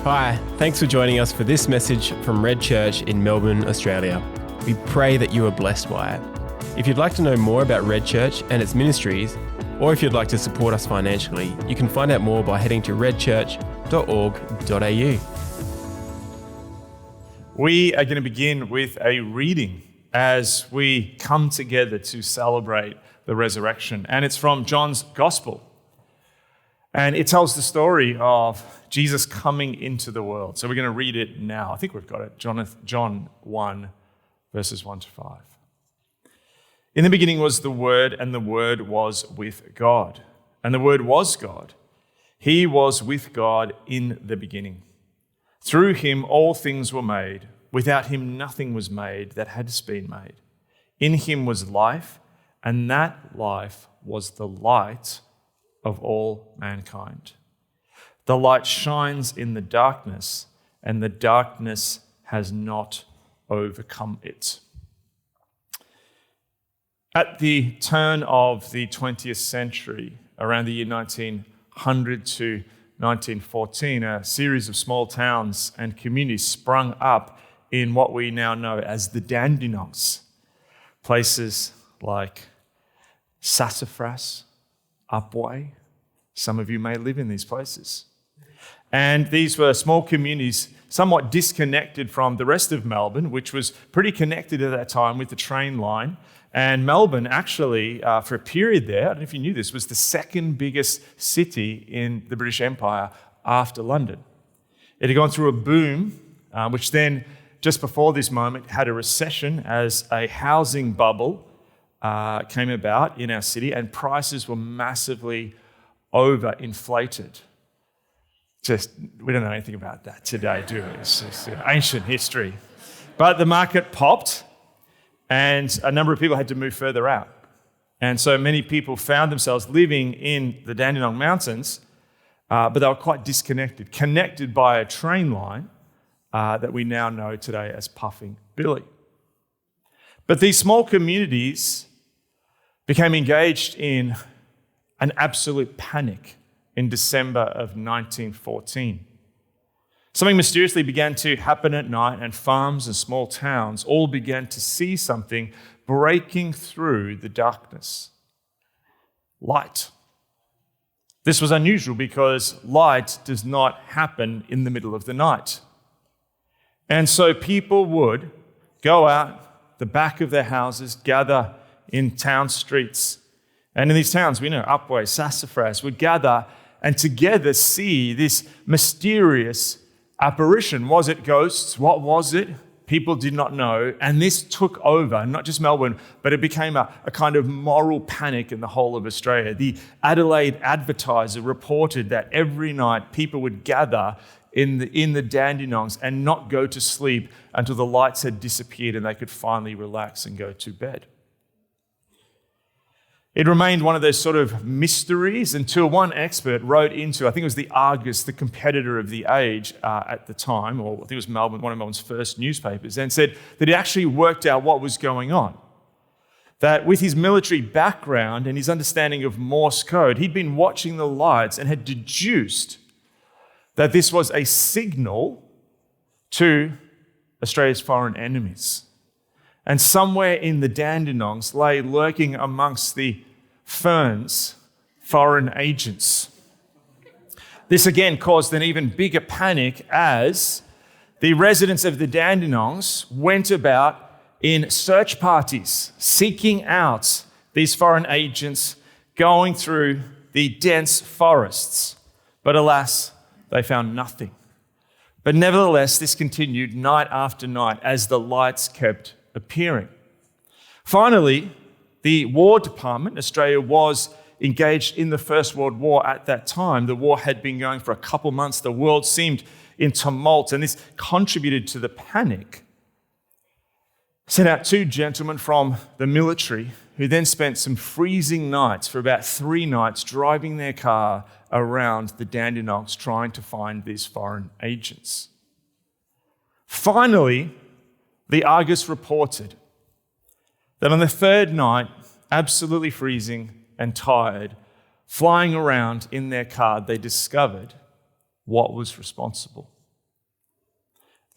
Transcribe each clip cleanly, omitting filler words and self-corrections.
Hi, thanks for joining us for this message from Red Church in Melbourne, Australia. We pray that you are blessed by it. If you'd like to know more about Red Church and its ministries, or if you'd like to support us financially, you can find out more by heading to redchurch.org.au. We are going to begin with a reading as we come together to celebrate the resurrection. And it's from John's Gospel. And it tells the story of Jesus coming into the world. So we're going to read it now. I think we've got it. John 1, verses 1 to 5. In the beginning was the Word, and the Word was with God. And the Word was God. He was with God in the beginning. Through him all things were made. Without him nothing was made that has been made. In him was life, and that life was the light of all mankind. The light shines in the darkness, and the darkness has not overcome it. At the turn of the 20th century, around the year 1900 to 1914, a series of small towns and communities sprung up in what we now know as the Dandenongs. Places like Sassafras, Upwey. Some of you may live in these places. And these were small communities somewhat disconnected from the rest of Melbourne, which was pretty connected at that time with the train line. And Melbourne actually, for a period there, I don't know if you knew this, was the second biggest city in the British Empire after London. It had gone through a boom, which then, just before this moment, had a recession as a housing bubble came about in our city, and prices were massively overinflated. We don't know anything about that today, do we? It's just ancient history. But the market popped, and a number of people had to move further out. And so many people found themselves living in the Dandenong Mountains, but they were quite disconnected, connected by a train line that we now know today as Puffing Billy. But these small communities became engaged in an absolute panic in December of 1914. Something mysteriously began to happen at night, and farms and small towns all began to see something breaking through the darkness. Light. This was unusual because light does not happen in the middle of the night. And so people would go out the back of their houses, gather in town streets. And in these towns, we know, Upwey, Sassafras, would gather and together see this mysterious apparition. Was it ghosts? What was it? People did not know. And this took over, not just Melbourne, but it became a kind of moral panic in the whole of Australia. The Adelaide Advertiser reported that every night people would gather in the Dandenongs and not go to sleep until the lights had disappeared and they could finally relax and go to bed. It remained one of those sort of mysteries until one expert wrote into, I think it was the Argus, the competitor of the age at the time, or I think it was Melbourne, one of Melbourne's first newspapers, and said that he actually worked out what was going on. That with his military background and his understanding of Morse code, he'd been watching the lights and had deduced that this was a signal to Australia's foreign enemies. And somewhere in the Dandenongs lay lurking amongst the ferns foreign agents. This again caused an even bigger panic as the residents of the Dandenongs went about in search parties, seeking out these foreign agents, going through the dense forests. But alas, they found nothing. But nevertheless, this continued night after night as the lights kept appearing. Finally, the War Department, Australia was engaged in the First World War at that time. The war had been going for a couple months. The world seemed in tumult, and this contributed to the panic. Sent out two gentlemen from the military who then spent some freezing nights for about 3 nights driving their car around the Dandenongs trying to find these foreign agents. Finally, the Argus reported that on the third night, absolutely freezing and tired, flying around in their car, they discovered what was responsible.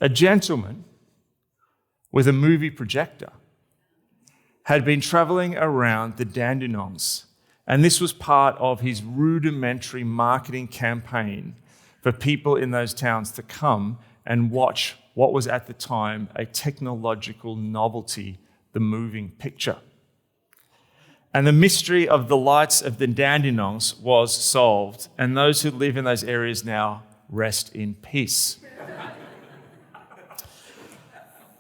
a gentleman with a movie projector had been traveling around the Dandenongs, and this was part of his rudimentary marketing campaign for people in those towns to come and watch what was at the time a technological novelty, the moving picture. And the mystery of the lights of the Dandenongs was solved, and those who live in those areas now rest in peace.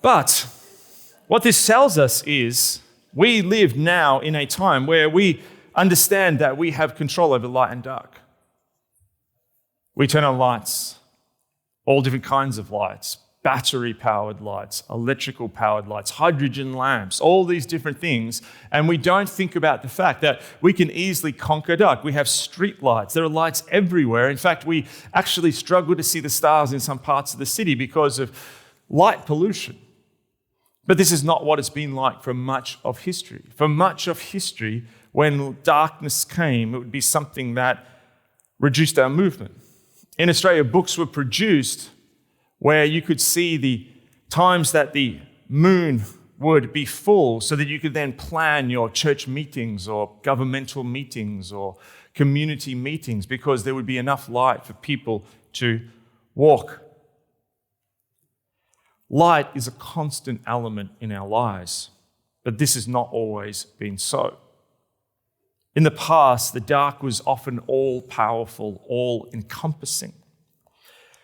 But what this tells us is we live now in a time where we understand that we have control over light and dark. We turn on lights, all different kinds of lights, battery-powered lights, electrical-powered lights, hydrogen lamps, all these different things, and we don't think about the fact that we can easily conquer dark. We have street lights. There are lights everywhere. In fact, we actually struggle to see the stars in some parts of the city because of light pollution. But this is not what it's been like for much of history. For much of history, when darkness came, it would be something that reduced our movement. In Australia, books were produced where you could see the times that the moon would be full so that you could then plan your church meetings or governmental meetings or community meetings because there would be enough light for people to walk. Light is a constant element in our lives, but this has not always been so. In the past, the dark was often all-powerful, all-encompassing.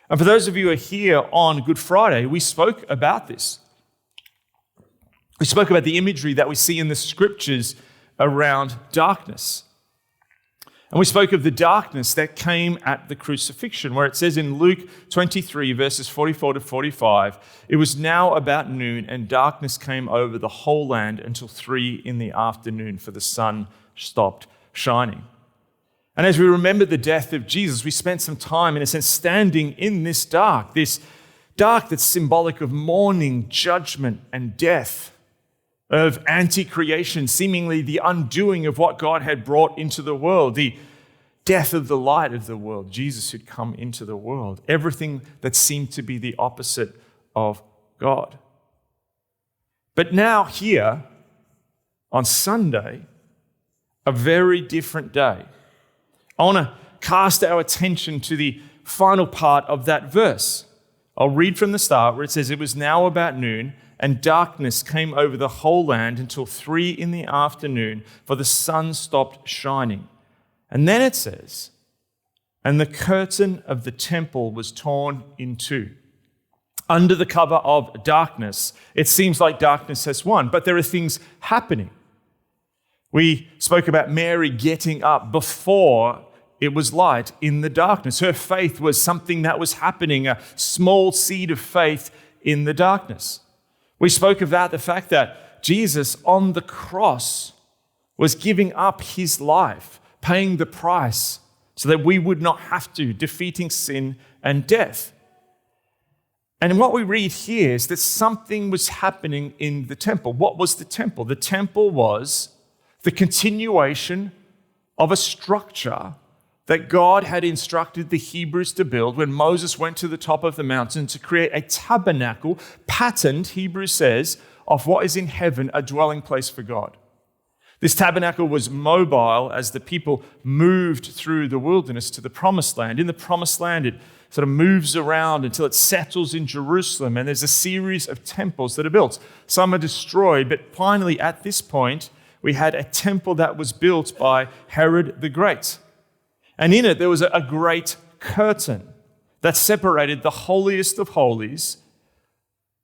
And for those of you who are here on Good Friday, we spoke about this. We spoke about the imagery that we see in the scriptures around darkness. And we spoke of the darkness that came at the crucifixion, where it says in Luke 23, verses 44 to 45, it was now about noon, and darkness came over the whole land until 3 p.m, for the sun stopped shining. And as we remember the death of Jesus, we spent some time, in a sense, standing in this dark that's symbolic of mourning, judgment, and death, of anti-creation, seemingly the undoing of what God had brought into the world, the death of the light of the world, Jesus who'd come into the world, everything that seemed to be the opposite of God. But now here, on Sunday, a very different day. I want to cast our attention to the final part of that verse. I'll read from the start where it says, it was now about noon, and darkness came over the whole land until 3 p.m, for the sun stopped shining. And then it says, and the curtain of the temple was torn in two. Under the cover of darkness, it seems like darkness has won, but there are things happening. We spoke about Mary getting up before it was light in the darkness. Her faith was something that was happening, a small seed of faith in the darkness. We spoke about the fact that Jesus on the cross was giving up his life, paying the price so that we would not have to, defeating sin and death. And what we read here is that something was happening in the temple. What was the temple? The temple was the continuation of a structure that God had instructed the Hebrews to build when Moses went to the top of the mountain to create a tabernacle, patterned, Hebrews says, of what is in heaven, a dwelling place for God. This tabernacle was mobile as the people moved through the wilderness to the promised land. In the promised land, it sort of moves around until it settles in Jerusalem, and there's a series of temples that are built. Some are destroyed, but finally at this point, we had a temple that was built by Herod the Great. And in it, there was a great curtain that separated the holiest of holies,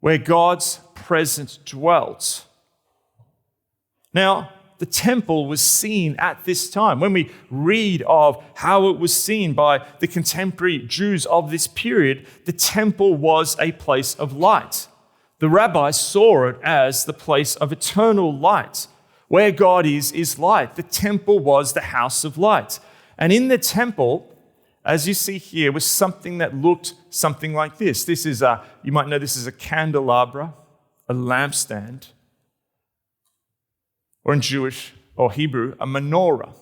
where God's presence dwelt. Now, the temple was seen at this time. When we read of how it was seen by the contemporary Jews of this period, the temple was a place of light. The rabbis saw it as the place of eternal light. Where God is light. The temple was the house of light. And in the temple, as you see here, was something that looked something like this. This is you might know this is a candelabra, a lampstand, or in Jewish or Hebrew, a menorah.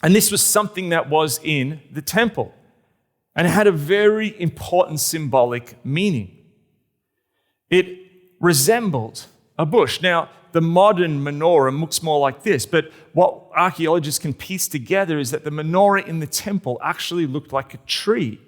And this was something that was in the temple. And it had a very important symbolic meaning. It resembled a bush. Now, the modern menorah looks more like this, but what archaeologists can piece together is that the menorah in the temple actually looked like a tree.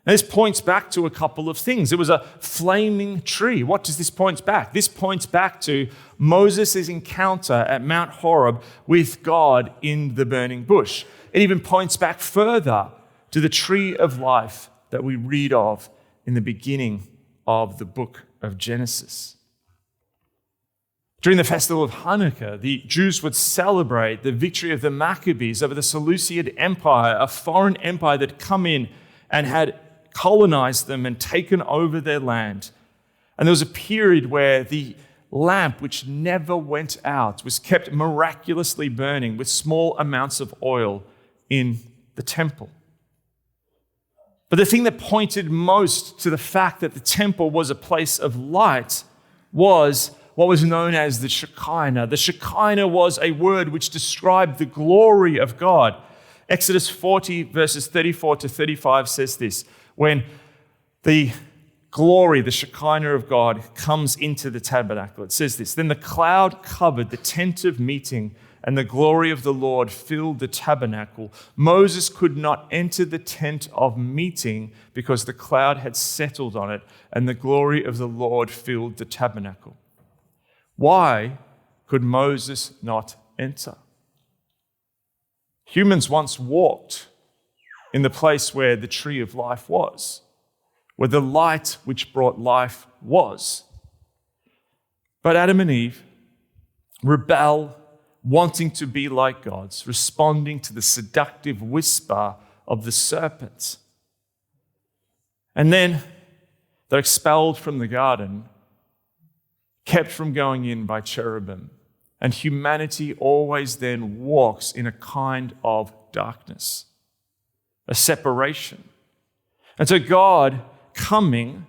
Now, this points back to a couple of things. It was a flaming tree. What does this point back? This points back to Moses' encounter at Mount Horeb with God in the burning bush. It even points back further to the tree of life that we read of in the beginning of the book of Genesis. During the festival of Hanukkah, the Jews would celebrate the victory of the Maccabees over the Seleucid Empire, a foreign empire that had come in and had colonized them and taken over their land. And there was a period where the lamp, which never went out, was kept miraculously burning with small amounts of oil in the temple. But the thing that pointed most to the fact that the temple was a place of light was what was known as the Shekinah. The Shekinah was a word which described the glory of God. Exodus 40 verses 34 to 35 says this: when the glory, the Shekinah of God, comes into the tabernacle, it says this: then the cloud covered the tent of meeting, and the glory of the Lord filled the tabernacle. Moses could not enter the tent of meeting because the cloud had settled on it, and the glory of the Lord filled the tabernacle. Why could Moses not enter? Humans once walked in the place where the tree of life was, where the light which brought life was. But Adam and Eve rebel, wanting to be like gods, responding to the seductive whisper of the serpent. And then they're expelled from the garden, kept from going in by cherubim. And humanity always then walks in a kind of darkness, a separation. And so God coming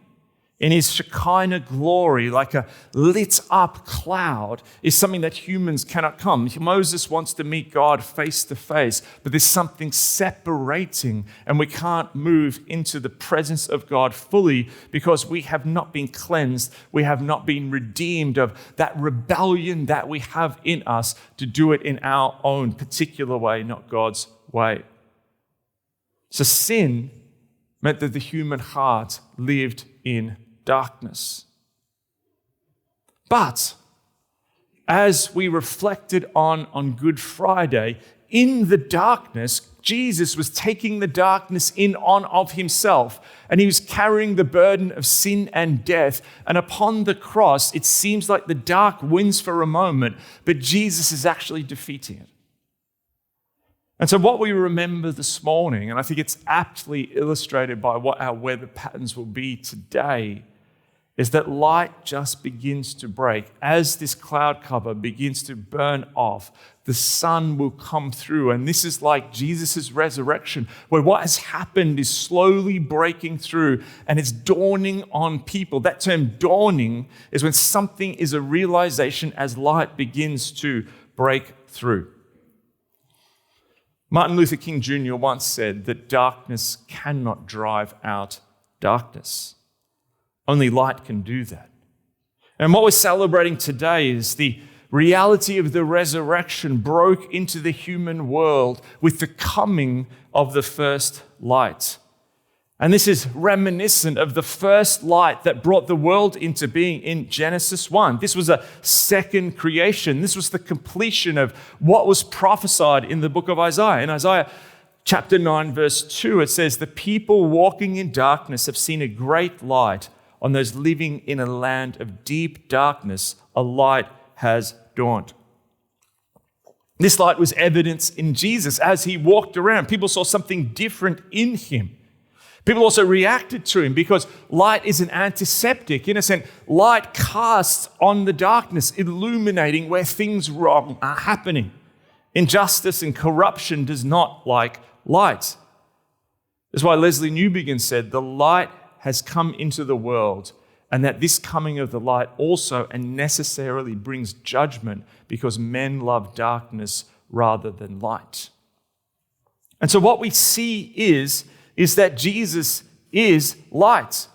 in his Shekinah glory, like a lit up cloud, is something that humans cannot come. Moses wants to meet God face to face, but there's something separating, and we can't move into the presence of God fully because we have not been cleansed. We have not been redeemed of that rebellion that we have in us to do it in our own particular way, not God's way. So sin meant that the human heart lived in darkness. But as we reflected on Good Friday, in the darkness, Jesus was taking the darkness in on of himself, and he was carrying the burden of sin and death. And upon the cross, it seems like the dark wins for a moment, but Jesus is actually defeating it. And so what we remember this morning, and I think it's aptly illustrated by what our weather patterns will be today, is that light just begins to break. As this cloud cover begins to burn off, the sun will come through. And this is like Jesus' resurrection, where what has happened is slowly breaking through and it's dawning on people. That term dawning is when something is a realization as light begins to break through. Martin Luther King Jr. once said that darkness cannot drive out darkness. Only light can do that. And what we're celebrating today is the reality of the resurrection broke into the human world with the coming of the first light. And this is reminiscent of the first light that brought the world into being in Genesis 1. This was a second creation. This was the completion of what was prophesied in the book of Isaiah. In Isaiah chapter 9, verse 2, it says, "The people walking in darkness have seen a great light. On those living in a land of deep darkness, a light has dawned." This light was evidence in Jesus as he walked around. People saw something different in him. People also reacted to him because light is an antiseptic. In a sense, light casts on the darkness, illuminating where things wrong are happening. Injustice and corruption does not like light. That's why Leslie Newbigin said, "The light has come into the world, and that this coming of the light also and necessarily brings judgment because men love darkness rather than light." And so what we see is that Jesus is light.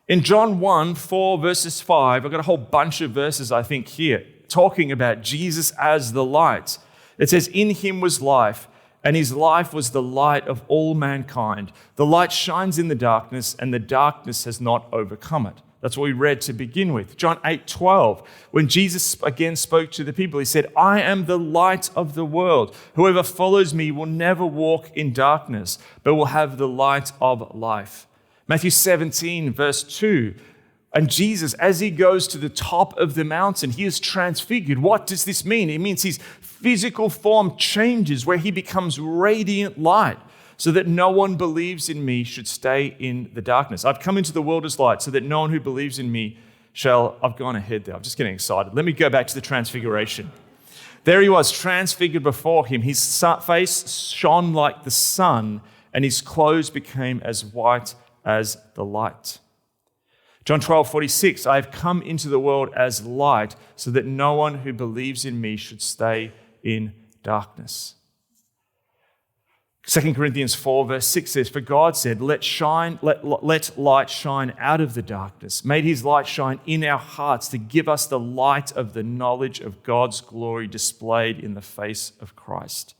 In John 1, 4 verses 5, I've got a whole bunch of verses, I think, here, talking about Jesus as the light. It says, in him was life, and his life was the light of all mankind. The light shines in the darkness, and the darkness has not overcome it. That's what we read to begin with. John 8:12, when Jesus again spoke to the people, he said, I am the light of the world. Whoever follows me will never walk in darkness, but will have the light of life. Matthew 17, verse 2, and Jesus, as he goes to the top of the mountain, he is transfigured. What does this mean? It means his physical form changes, where he becomes radiant light, so that no one believes in me should stay in the darkness. I've come into the world as light, so that no one who believes in me shall... I've gone ahead there. I'm just getting excited. Let me go back to the transfiguration. There he was, transfigured before him. His face shone like the sun, and his clothes became as white as the light. John 12:46, I have come into the world as light, so that no one who believes in me should stay in darkness. 2 Corinthians 4 verse 6 says, for God said, let light shine out of the darkness, made his light shine in our hearts to give us the light of the knowledge of God's glory displayed in the face of Christ.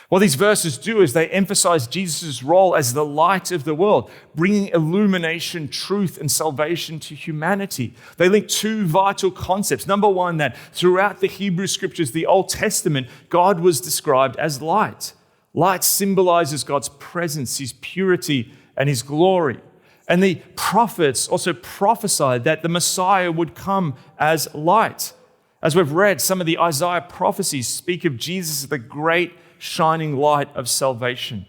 What these verses do is they emphasize Jesus' role as the light of the world, bringing illumination, truth, and salvation to humanity. They link two vital concepts. Number one, that throughout the Hebrew Scriptures, the Old Testament, God was described as light. Light symbolizes God's presence, his purity, and his glory. And the prophets also prophesied that the Messiah would come as light. As we've read, some of the Isaiah prophecies speak of Jesus as the great shining light of salvation.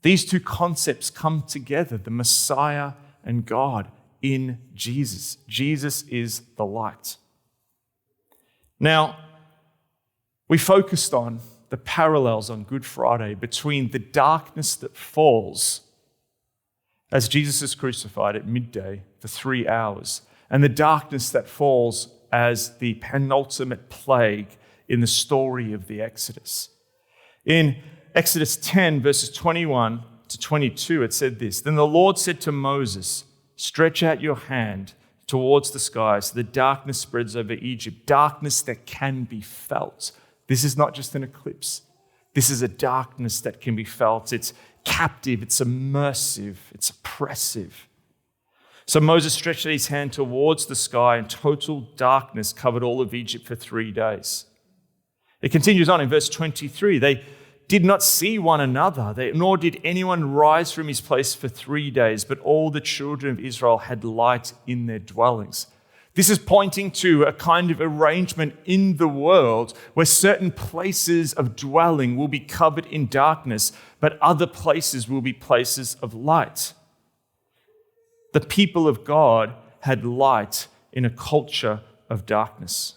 These two concepts come together, the Messiah and God in Jesus. Jesus is the light. Now, we focused on the parallels on Good Friday between the darkness that falls as Jesus is crucified at midday for 3 hours, and the darkness that falls as the penultimate plague in the story of the Exodus. In Exodus 10, verses 21 to 22, it said this, then the Lord said to Moses, stretch out your hand towards the sky so the darkness spreads over Egypt, darkness that can be felt. This is not just an eclipse. This is a darkness that can be felt. It's captive, it's immersive, it's oppressive. So Moses stretched his hand towards the sky, and total darkness covered all of Egypt for 3 days. It continues on in verse 23. They did not see one another, nor did anyone rise from his place for 3 days, but all the children of Israel had light in their dwellings. This is pointing to a kind of arrangement in the world where certain places of dwelling will be covered in darkness, but other places will be places of light. The people of God had light in a culture of darkness.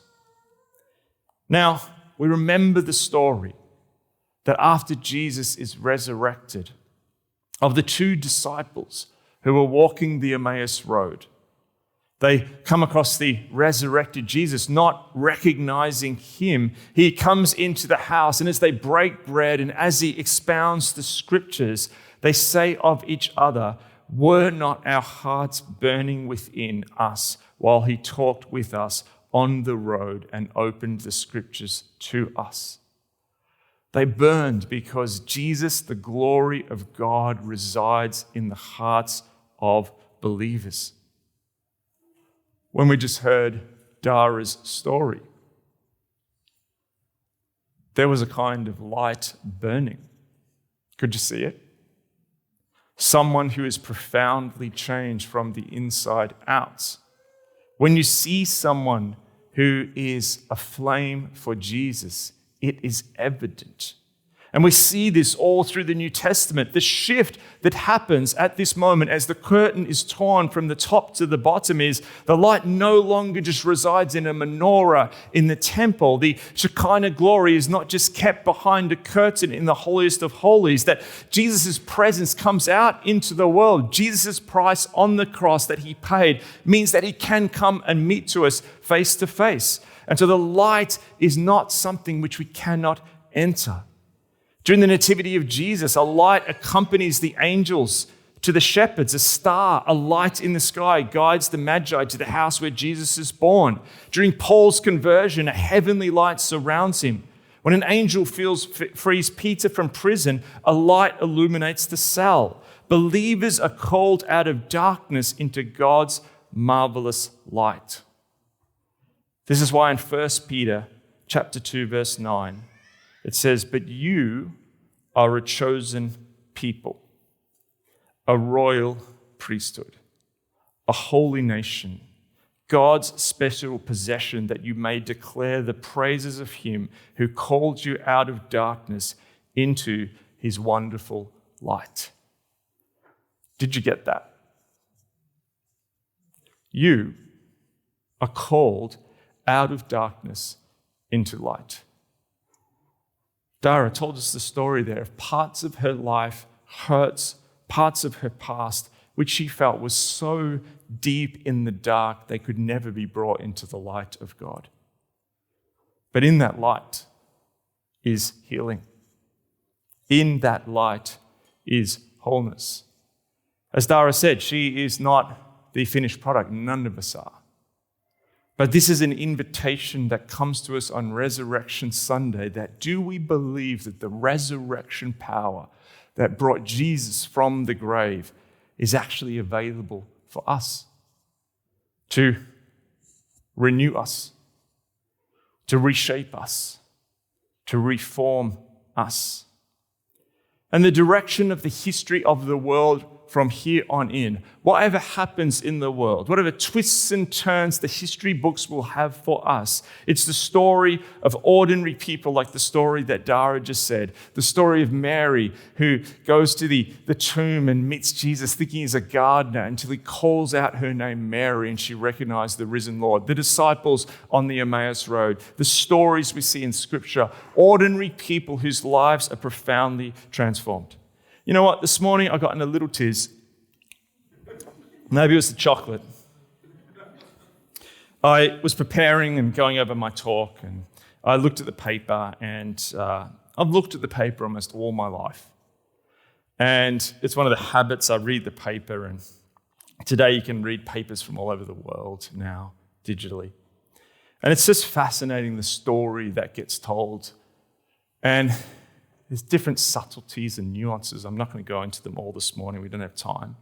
Now, we remember the story that after Jesus is resurrected, of the 2 disciples who were walking the Emmaus Road. They come across the resurrected Jesus, not recognizing him. He comes into the house, and as they break bread and as he expounds the scriptures, they say of each other, were not our hearts burning within us while he talked with us on the road and opened the scriptures to us? They burned because Jesus, the glory of God, resides in the hearts of believers. When we just heard Dara's story, there was a kind of light burning. Could you see it? Someone who is profoundly changed from the inside out. When you see someone who is aflame for Jesus, it is evident. And we see this all through the New Testament, the shift that happens at this moment as the curtain is torn from the top to the bottom is the light no longer just resides in a menorah in the temple. The Shekinah glory is not just kept behind a curtain in the holiest of holies, that Jesus' presence comes out into the world. Jesus' price on the cross that he paid means that he can come and meet to us face to face. And so the light is not something which we cannot enter. During the nativity of Jesus, a light accompanies the angels To the shepherds, a star, a light in the sky guides the Magi to the house where Jesus is born. During Paul's conversion, a heavenly light surrounds him. When an angel frees Peter from prison, a light illuminates the cell. Believers are called out of darkness into God's marvelous light. This is why in 1 Peter chapter 2, verse 9, it says, "But you are a chosen people, a royal priesthood, a holy nation, God's special possession, that you may declare the praises of him who called you out of darkness into his wonderful light." Did you get that? You are called out of darkness into light. Dara told us the story there of parts of her life, hurts, parts of her past, which she felt was so deep in the dark they could never be brought into the light of God. But in that light is healing. In that light is wholeness. As Dara said, she is not the finished product. None of us are. But this is an invitation that comes to us on Resurrection Sunday, that do we believe that the resurrection power that brought Jesus from the grave is actually available for us to renew us, to reshape us, to reform us. And the direction of the history of the world from here on in, whatever happens in the world, whatever twists and turns the history books will have for us, it's the story of ordinary people like the story that Dara just said, the story of Mary who goes to the tomb and meets Jesus thinking he's a gardener until he calls out her name Mary and she recognized the risen Lord. The disciples on the Emmaus Road, the stories we see in Scripture, ordinary people whose lives are profoundly transformed. You know what? This morning I got in a little tiz. Maybe it was the chocolate. I was preparing and going over my talk, and I looked at the paper, and I've looked at the paper almost all my life. And it's one of the habits. I read the paper, and today you can read papers from all over the world now, digitally. And it's just fascinating, the story that gets told. And there's different subtleties and nuances. I'm not going to go into them all this morning. We don't have time.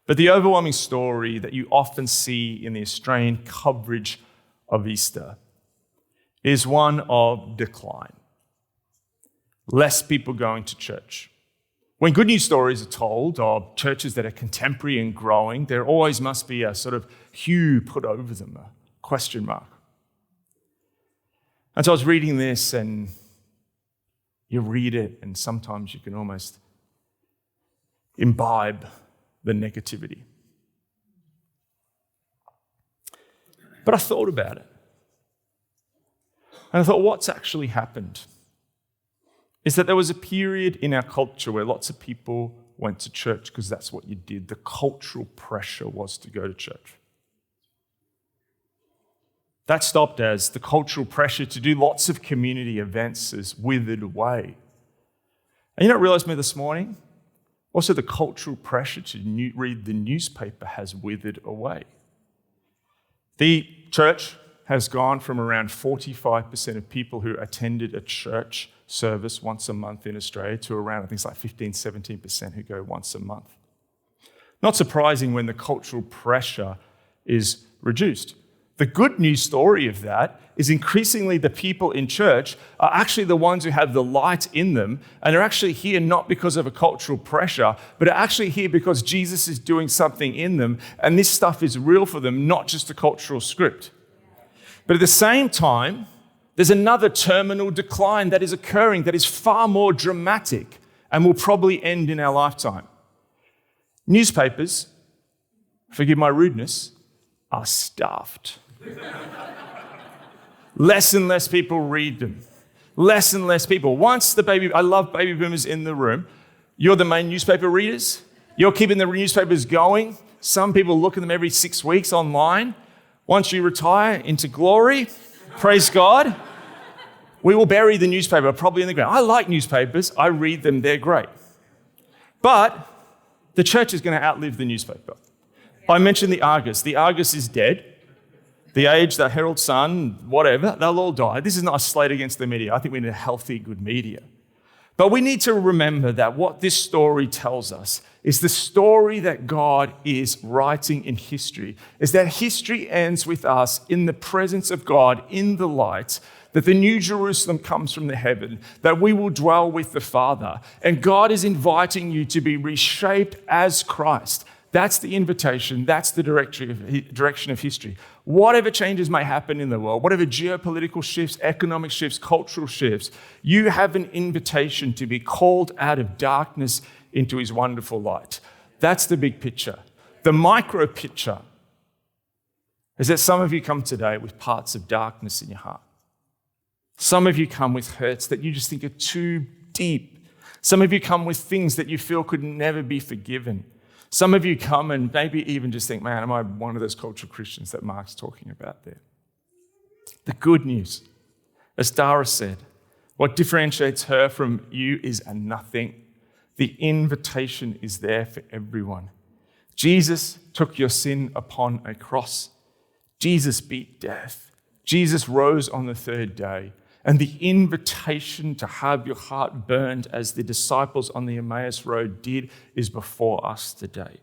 But the overwhelming story that you often see in the Australian coverage of Easter is one of decline. Less people going to church. When good news stories are told of churches that are contemporary and growing, there always must be a sort of hue put over them, a question mark. And so I was reading this, and you read it, and sometimes you can almost imbibe the negativity. But I thought about it. And I thought, what's actually happened is that there was a period in our culture where lots of people went to church because that's what you did. The cultural pressure was to go to church. That stopped as the cultural pressure to do lots of community events has withered away. And you know what realised me this morning? Also, the cultural pressure to read the newspaper has withered away. The church has gone from around 45% of people who attended a church service once a month in Australia to around, I think it's like 15-17% who go once a month. Not surprising when the cultural pressure is reduced. The good news story of that is increasingly the people in church are actually the ones who have the light in them and are actually here not because of a cultural pressure, but are actually here because Jesus is doing something in them and this stuff is real for them, not just a cultural script. But at the same time, there's another terminal decline that is occurring that is far more dramatic and will probably end in our lifetime. Newspapers, forgive my rudeness, are stuffed. Less and less people read them. Less and less people. I love baby boomers in the room. You're the main newspaper readers. You're keeping the newspapers going. Some people look at them every 6 weeks online. Once you retire into glory, praise God, we will bury the newspaper probably in the ground. I like newspapers. I read them. They're great. But The church is going to outlive the newspaper. I mentioned the Argus. The Argus is dead. The Age, the Herald Sun, whatever, they'll all die. This is not a slate against the media. I think we need a healthy, good media. But we need to remember that what this story tells us is the story that God is writing in history, is that history ends with us in the presence of God, in the light, that the New Jerusalem comes from the heaven, that we will dwell with the Father. And God is inviting you to be reshaped as Christ. That's the invitation. That's the direction of history. Whatever changes may happen in the world, whatever geopolitical shifts, economic shifts, cultural shifts, you have an invitation to be called out of darkness into his wonderful light. That's the big picture. The micro picture is that some of you come today with parts of darkness in your heart. Some of you come with hurts that you just think are too deep. Some of you come with things that you feel could never be forgiven. Some of you come and maybe even just think, man, am I one of those cultural Christians that Mark's talking about there? The good news, as Dara said, what differentiates her from you is a nothing. The invitation is there for everyone. Jesus took your sin upon a cross. Jesus beat death. Jesus rose on the third day. And the invitation to have your heart burned as the disciples on the Emmaus Road did is before us today.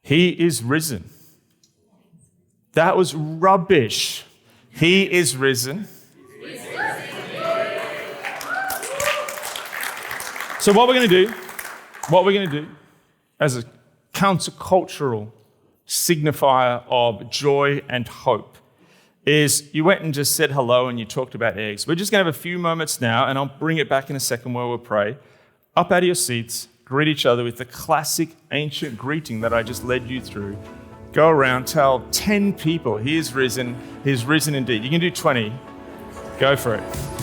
He is risen. That was rubbish. He is risen. So what we're going to do as a countercultural signifier of joy and hope is you went and just said hello and you talked about eggs. We're just going to have a few moments now, and I'll bring it back in a second where we'll pray. Up out of your seats, greet each other with the classic ancient greeting that I just led you through. Go around, tell 10 people, he is risen indeed. You can do 20. Go for it.